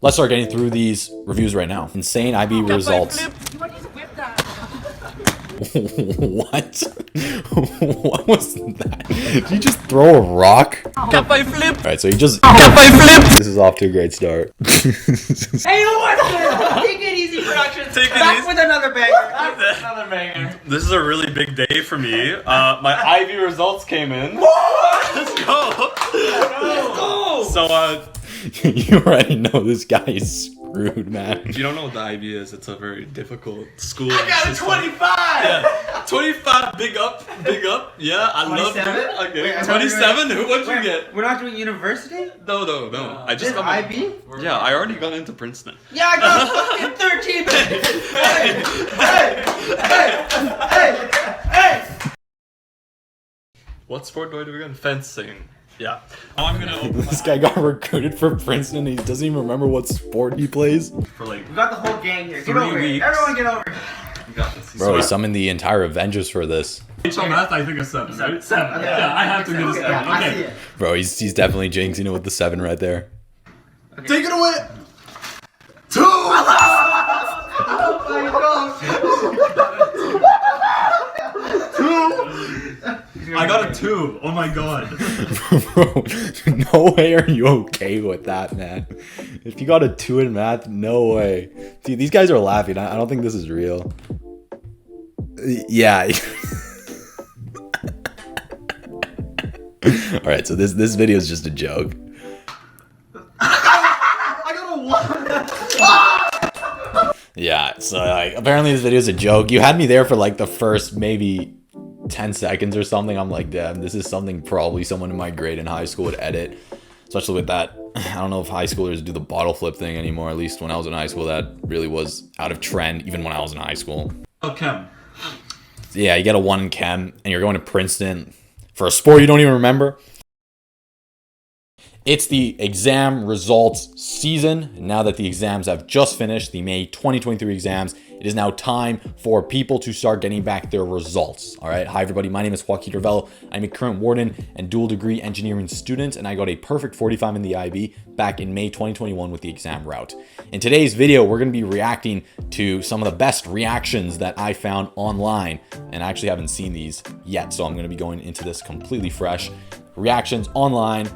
Let's start getting through these reviews right now. Insane IB results. What? What was that? Did you just throw a rock? Alright, so you just... This is off to a great start. Hey, what? Take it easy, production. Take it Back easy. with another banger. This is a really big day for me. My IB results came in. Let's go. So, You already know this guy is screwed, man. if you don't know what the IB is, it's a very difficult school. I got a 25. Yeah, 25. Big up, big up. Yeah, I love it. 27? Okay, Wait, I thought 27. we were- What'd you Wait, get? We're not doing university? No. I just This got my IB? Yeah, I already got into Princeton. Yeah, I got fucking 13, baby. Hey. What sport do I do again? Fencing. Yeah. Now I'm gonna open This guy got recruited for Princeton. He doesn't even remember what sport he plays. for like. We got the whole gang here. Get 3 over weeks. it. Everyone get over it. You got this. Bro, he summoned the entire Avengers for this. HL math, I think a 7. Right? 7. Okay. Yeah, I have to get a 7. Yeah, I see Okay. it. Bro, he's definitely jinxing it with the 7 right there. Take it away. 2. Oh my god. I got a 2. Oh my god. Bro, no way are you okay with that, man. If you got a 2 in math, no way. Dude, these guys are laughing. I don't think this is real. Yeah. Alright, so this video is just a joke. I got a 1. Yeah, so like apparently this video is a joke. You had me there for like the first maybe 10 seconds or something. I'm like, damn, this is something probably someone in my grade in high school would edit. Especially with that, I don't know if high schoolers do the bottle flip thing anymore. At least when I was in high school, that really was out of trend, even when I was in high school. Oh, chem. Yeah, you get a 1 in chem, and you're going to Princeton for a sport you don't even remember. It's the exam results season. Now that the exams have just finished, the May 2023 exams, it is now time for people to start getting back their results. All right. Hi, everybody. My name is Joaquin Revello. I'm a current warden and dual degree engineering student, and I got a perfect 45 in the IB back in May 2021 with the exam route. In today's video, we're going to be reacting to some of the best reactions that I found online, and I actually haven't seen these yet, so I'm going to be going into this completely fresh. Reactions online.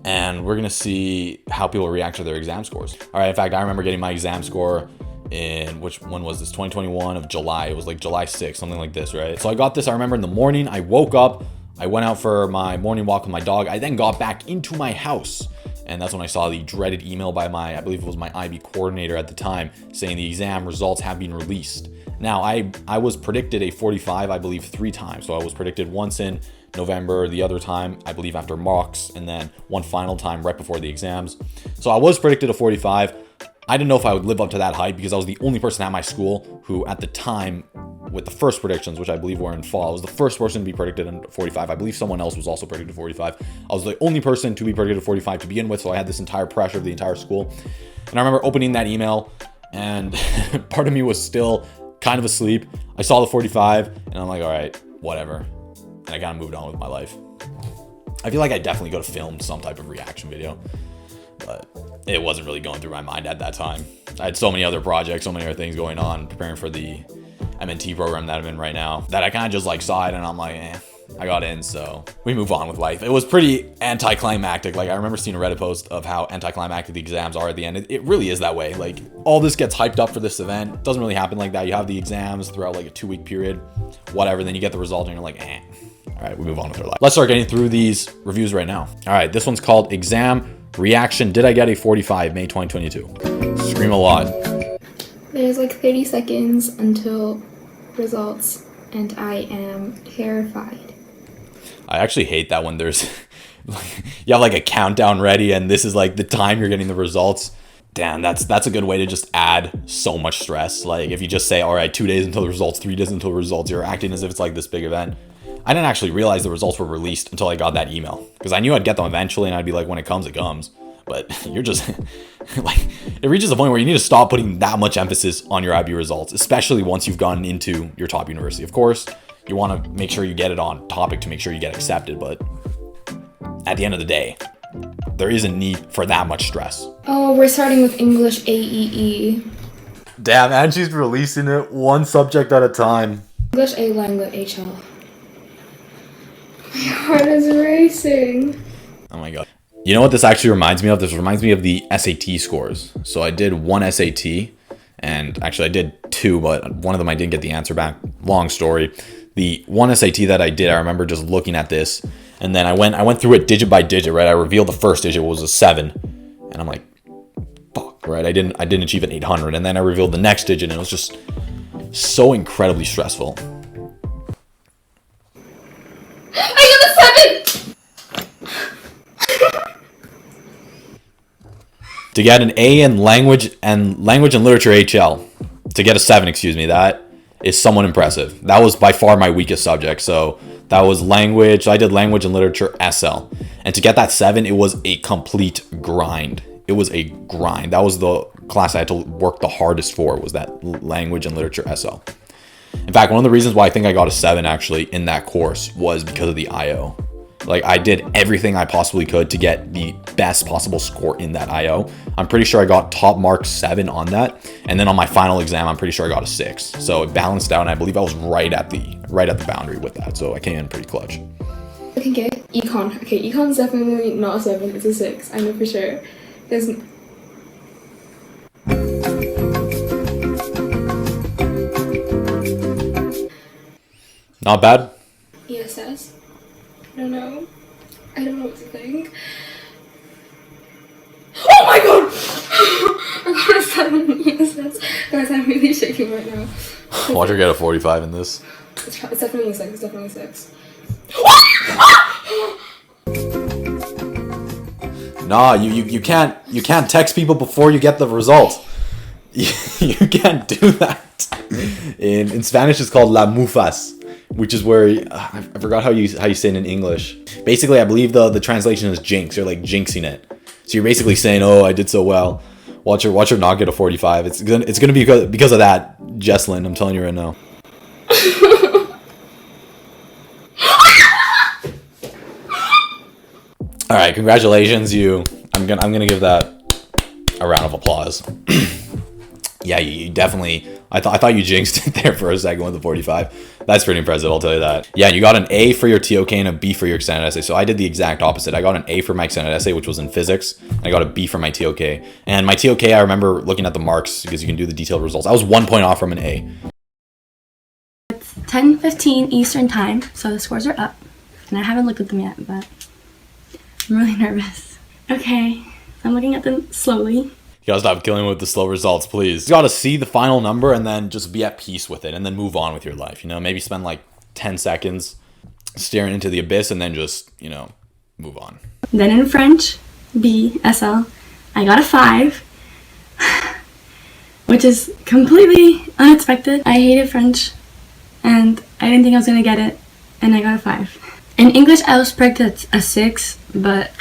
And we're gonna see how people react to their exam scores. All right, in fact, I remember getting my exam score in, which one was this? 2021 of July. It was like July 6th, something like this, right? So I got this, I remember in the morning, I woke up, I went out for my morning walk with my dog. I then got back into my house. And that's when I saw the dreaded email by I believe it was my IB coordinator at the time, saying the exam results have been released. Now, I was predicted a 45, I believe 3 times. So I was predicted once in November, the other time, I believe after mocks, and then one final time right before the exams. So I was predicted a 45. I didn't know if I would live up to that hype because I was the only person at my school who at the time with the first predictions, which I believe were in fall, I was the first person to be predicted in 45. I believe someone else was also predicted 45. I was the only person to be predicted 45 to begin with, so I had this entire pressure of the entire school. And I remember opening that email and part of me was still kind of asleep. I saw the 45 and I'm like, all right, whatever. And I kind of moved on with my life. I feel like I definitely could have filmed some type of reaction video, but it wasn't really going through my mind at that time. I had so many other projects, so many other things going on, preparing for the MNT program that I'm in right now, that I kind of just like saw it and I'm like, I got in, so we move on with life. It was pretty anticlimactic. Like I remember seeing a Reddit post of how anticlimactic the exams are at the end. It really is that way. Like all this gets hyped up for this event. It doesn't really happen like that. You have the exams throughout like a 2-week period, whatever. Then you get the result and you're like, All right, we move on with our life. Let's start getting through these reviews right now. All right, this one's called Exam Reaction. Did I get a 45 May 2022? Scream a lot. There's like 30 seconds until results, and I am terrified. I actually hate that when there's you have like a countdown ready and this is like the time you're getting the results. Damn, that's a good way to just add so much stress. Like if you just say, all right, 2 days until the results, 3 days until the results, you're acting as if it's like this big event. I didn't actually realize the results were released until I got that email, because I knew I'd get them eventually and I'd be like, when it comes, it comes. But you're just like, it reaches a point where you need to stop putting that much emphasis on your IB results, especially once you've gotten into your top university. Of course, you want to make sure you get it on topic to make sure you get accepted. But at the end of the day, there isn't need for that much stress. Oh, we're starting with English AEE. Damn, and she's releasing it one subject at a time. English A language HL. My heart is racing. Oh my god. You know what this actually reminds me of? This reminds me of the SAT scores. So I did one SAT, and actually I did two, but one of them I didn't get the answer back. Long story. The one SAT that I did, I remember just looking at this, and then I went through it digit by digit, right? I revealed the first digit was a 7, and I'm like, fuck, right? I didn't achieve an 800, and then I revealed the next digit, and it was just so incredibly stressful. I got a 7! To get an A in language and literature HL, to get a 7, excuse me, that is somewhat impressive. That was by far my weakest subject. So that was language. I did language and literature SL. And to get that 7, it was a complete grind. It was a grind. That was the class I had to work the hardest for, was that language and literature SL. In fact, one of the reasons why I think I got a 7 actually in that course was because of the IO. Like, I did everything I possibly could to get the best possible score in that IO. I'm pretty sure I got top mark 7 on that. And then on my final exam, I'm pretty sure I got a 6. So it balanced out, and I believe I was right at the boundary with that. So I came in pretty clutch. I can get econ. Okay, econ's definitely not a 7, it's a 6. I know for sure. There's Not bad. ESS. I don't know. I don't know what to think. Oh my god! I got a 7 in ESS. Guys, I'm really shaking right now. Watch her get a 45 in this. It's definitely 6. It's definitely 6. Nah, you can't text people before you get the results. You can't do that. In Spanish, it's called la mufas, which is where I forgot how you say it in English. Basically, I believe the translation is jinx. You're like jinxing it. So you're basically saying, "Oh, I did so well. Watch her not get a 45." It's gonna be because of that, Jesslyn. I'm telling you right now. All right, congratulations, you. I'm gonna give that a round of applause. Yeah, you definitely. I thought you jinxed it there for a second with the 45. That's pretty impressive, I'll tell you that. Yeah, you got an A for your TOK and a B for your extended essay. So I did the exact opposite. I got an A for my extended essay, which was in physics. And I got a B for my TOK. And my TOK, I remember looking at the marks because you can do the detailed results. I was 1 point off from an A. It's 10:15 Eastern time, so the scores are up. And I haven't looked at them yet, but I'm really nervous. Okay, I'm looking at them slowly. You gotta stop killing me with the slow results, please. You gotta see the final number and then just be at peace with it and then move on with your life. You know, maybe spend like 10 seconds staring into the abyss and then just, you know, move on. Then in French, B, SL, I got a 5, which is completely unexpected. I hated French and I didn't think I was gonna get it, and I got a 5. In English, I was predicted a 6, but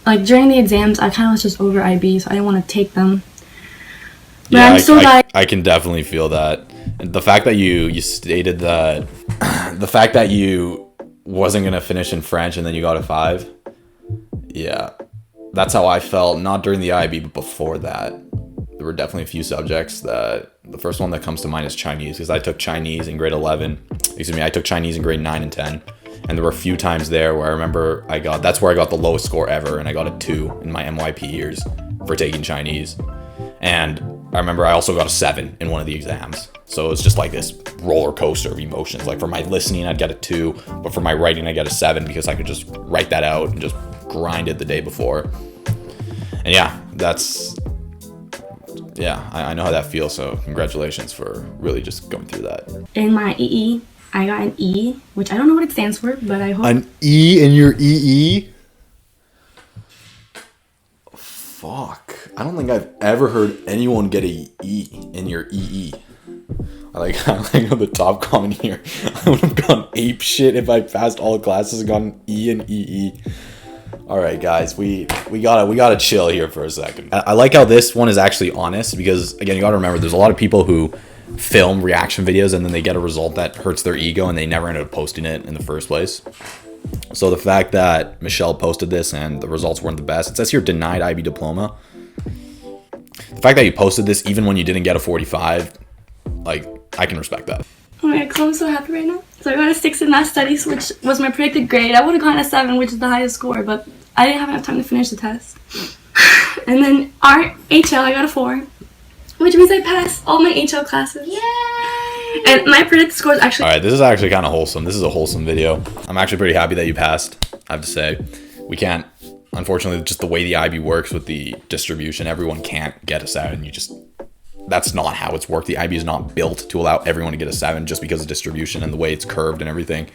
like during the exams, I kind of was just over IB, so I didn't want to take them. But Yeah, I'm still I can definitely feel that. And the fact that you stated that, the fact that you wasn't gonna finish in French and then you got a 5, yeah, that's how I felt. Not during the IB, but before that. There were definitely a few subjects that, the first one that comes to mind is Chinese, because I took Chinese in grade 11. Excuse me, I took Chinese in grade 9 and 10. And there were a few times there where I remember that's where I got the lowest score ever, and I got a 2 in my MYP years for taking Chinese. And I remember I also got a 7 in one of the exams. So it was just like this roller coaster of emotions. Like for my listening, I'd get a 2, but for my writing, I get a 7 because I could just write that out and just grind it the day before. And yeah, I know how that feels. So congratulations for really just going through that. in my EE, I got an E, which I don't know what it stands for, but I hope. An E in your EE? Fuck. I don't think I've ever heard anyone get a E in your EE. I like the top comment here. I would have gone ape shit if I passed all classes and got an E in EE. All right, guys, we gotta chill here for a second. I like how this one is actually honest because, again, you gotta remember there's a lot of people who film reaction videos and then they get a result that hurts their ego and they never ended up posting it in the first place. So the fact that Michelle posted this and the results weren't the best, it says here denied IB diploma. The fact that you posted this even when you didn't get a 45, like, I can respect that. Oh my god, 'cause I'm so happy right now. So I got a 6 in math studies, which was my predicted grade. I would have gotten a 7, which is the highest score, but I didn't have enough time to finish the test. And then our HL, I got a 4, which means I passed all my HL classes. Yay! And my predicted score is actually... Alright, this is actually kind of wholesome. This is a wholesome video. I'm actually pretty happy that you passed, I have to say. We can't, unfortunately, just the way the IB works with the distribution, everyone can't get a 7. You just... That's not how it's worked. The IB is not built to allow everyone to get a 7 just because of distribution and the way it's curved and everything.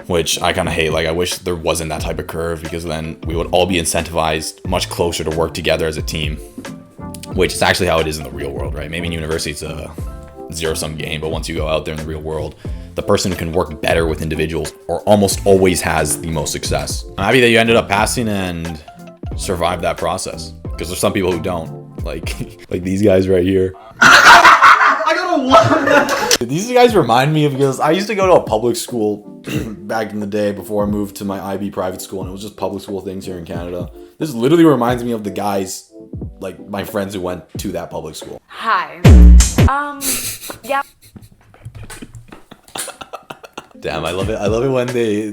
Which I kind of hate. Like, I wish there wasn't that type of curve, because then we would all be incentivized much closer to work together as a team. Which is actually how it is in the real world, right? Maybe in university it's a zero-sum game, but once you go out there in the real world, the person who can work better with individuals or almost always has the most success. I'm happy that you ended up passing and survived that process, because there's some people who don't. Like these guys right here. I got a 1. These guys remind me of, because I used to go to a public school back in the day before I moved to my IB private school, and it was just public school things here in Canada. This literally reminds me of the guys, like my friends who went to that public school. Hi. Yeah. Damn, I love it. I love it when they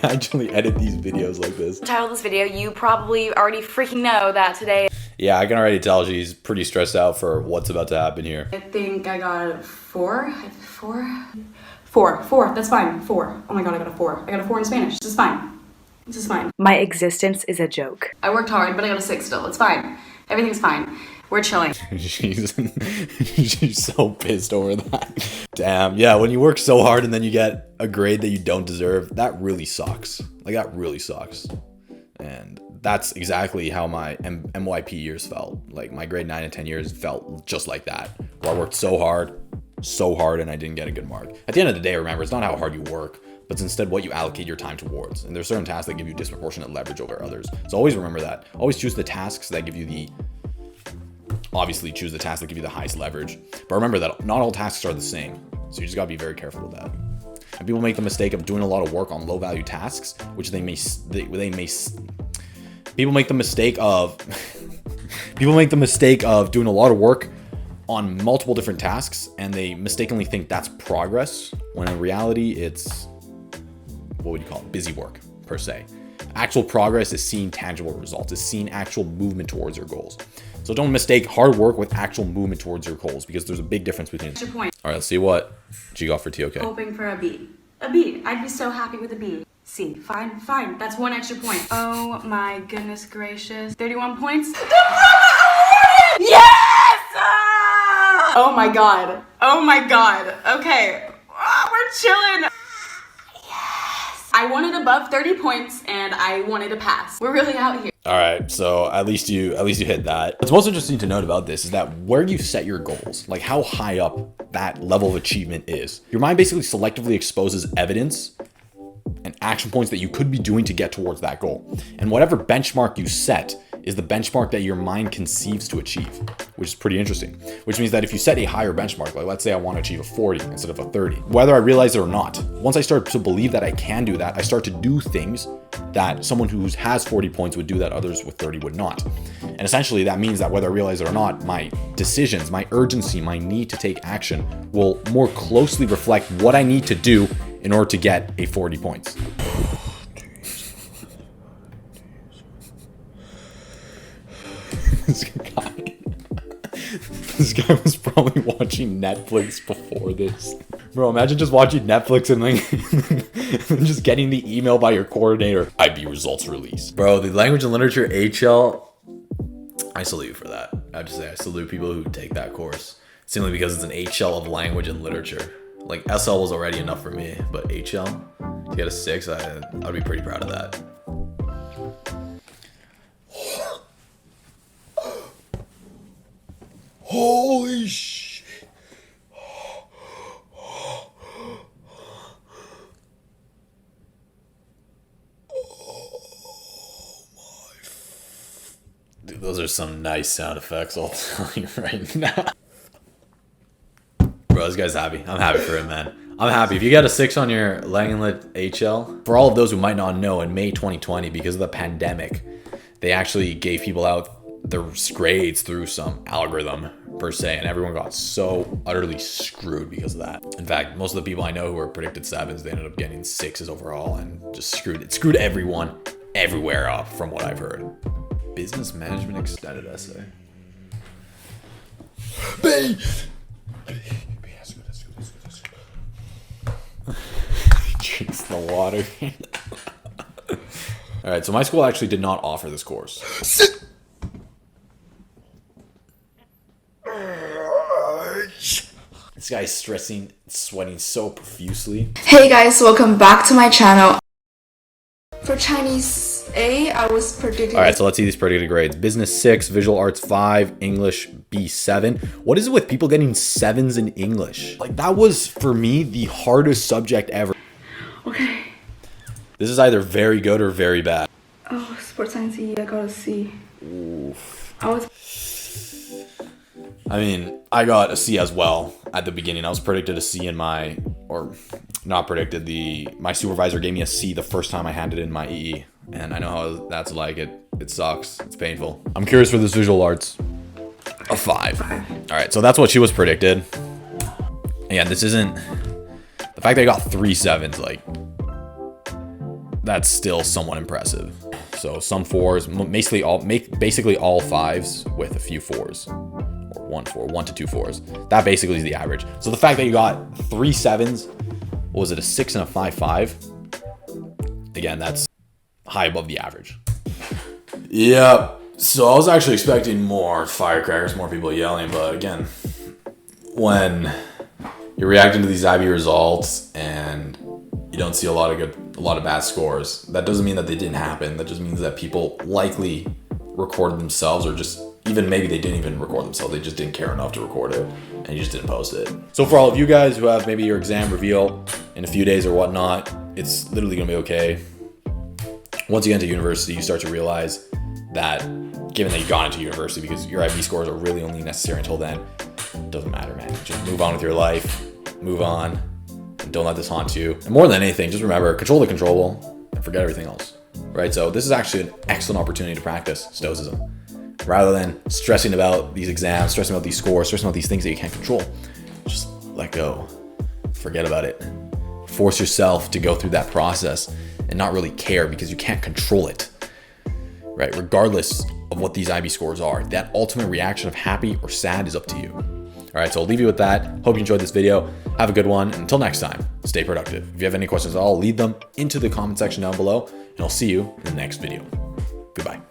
actually edit these videos like this. Title of this video, you probably already freaking know that today. Yeah, I can already tell she's pretty stressed out for what's about to happen here. I think I got a 4. 4. That's fine. 4. Oh my god, I got a 4. I got a 4 in Spanish. This is fine. This is fine. My existence is a joke. I worked hard, but I got a 6 still. It's fine. Everything's fine. We're chilling. she's so pissed over that. Damn, yeah, when you work so hard and then you get a grade that you don't deserve, that really sucks. Like, that really sucks. And that's exactly how my MYP years felt. Like, my grade 9 and 10 years felt just like that, where I worked so hard, and I didn't get a good mark. At the end of the day, remember, it's not how hard you work, but it's instead what you allocate your time towards. And there's certain tasks that give you disproportionate leverage over others. So always remember that. Always choose the tasks that give you the... Obviously, choose the tasks that give you the highest leverage. But remember that not all tasks are the same. So you just gotta be very careful with that. And people make the mistake of doing a lot of work on low value tasks, which people make the mistake of doing a lot of work on multiple different tasks, and they mistakenly think that's progress, when in reality it's, what would you call it, busy work per se. Actual progress is seeing tangible results, is seeing actual movement towards your goals. So don't mistake hard work with actual movement towards your goals, because there's a big difference between. What's your point? All right, let's see what G got for TOK. Hoping for a B. A B. I'd be so happy with a B. C. Fine. That's 1 extra point. Oh my goodness gracious. 31 points. Yes! Oh my god. Okay. We're chilling. Yes! I wanted above 30 points and I wanted to pass. We're really out here. All right, so at least you hit that. What's most interesting to note about this is that where you set your goals, like how high up that level of achievement is, your mind basically selectively exposes evidence and action points that you could be doing to get towards that goal. And whatever benchmark you set is the benchmark that your mind conceives to achieve, which is pretty interesting. Which means that if you set a higher benchmark, like let's say I want to achieve a 40 instead of a 30, whether I realize it or not, once I start to believe that I can do that, I start to do things that someone who has 40 points would do that others with 30 would not. And essentially that means that whether I realize it or not, my decisions, my urgency, my need to take action will more closely reflect what I need to do in order to get a 40 points. This guy was probably watching Netflix before this. Bro, imagine just watching Netflix and like and just getting the email by your coordinator. IB results released. Bro, the language and literature HL, I salute you for that. I have to say, I salute people who take that course simply because it's an HL of language and literature. Like SL was already enough for me, but HL, to get a 6, I'd be pretty proud of that. Holy shit. Dude, those are some nice sound effects, I'll tell you right now. Bro, this guy's happy. I'm happy for him, man. I'm happy. If you get a 6 on your Langenlit HL, for all of those who might not know, in May 2020, because of the pandemic, they actually gave people out their grades through some algorithm per se, and everyone got so utterly screwed because of that. In fact, most of the people I know who were predicted 7s, they ended up getting 6s overall and just screwed everyone everywhere up from what I've heard. Business management extended essay. Drinks the water. All right, so my school actually did not offer this course. This guy's stressing, sweating so profusely. Hey guys, welcome back to my channel. For Chinese A, I was predicting. All right, so let's see these predicted grades. Business 6, Visual Arts 5, English B7. What is it with people getting 7s in English? Like, that was, for me, the hardest subject ever. Okay. This is either very good or very bad. Oh, sports science E, I got a C. Oof. I mean, I got a C as well at the beginning. I was predicted a C in my, or not predicted, my supervisor gave me a C the first time I handed in my EE. And I know how that's like. It sucks. It's painful. I'm curious for this visual arts. A 5. All right, so that's what she was predicted. Again, this isn't, the fact that I got 3 7s, like, that's still somewhat impressive. So some 4s, basically all 5s with a few 4s. Or 1 to 2 4s. That basically is the average. So the fact that you got 3 7s, what was it, a 6 and a 5.5? Again, that's high above the average. Yeah, so I was actually expecting more firecrackers, more people yelling, but again, when you're reacting to these IB results and you don't see a lot of bad scores, that doesn't mean that they didn't happen. That just means that people likely recorded themselves, or just even maybe they didn't even record themselves. They just didn't care enough to record it and you just didn't post it. So for all of you guys who have maybe your exam reveal in a few days or whatnot, it's literally gonna be okay. Once you get into university, you start to realize that given that you got into university, because your IB scores are really only necessary until then, it doesn't matter, man. Just move on with your life, move on, and don't let this haunt you. And more than anything, just remember, control the controllable and forget everything else, right? So this is actually an excellent opportunity to practice stoicism. Rather than stressing about these exams, stressing about these scores, stressing about these things that you can't control, just let go, forget about it. Force yourself to go through that process and not really care because you can't control it, right? Regardless of what these IB scores are, that ultimate reaction of happy or sad is up to you. All right, so I'll leave you with that. Hope you enjoyed this video. Have a good one. And until next time, stay productive. If you have any questions at all, leave them into the comment section down below, and I'll see you in the next video. Goodbye.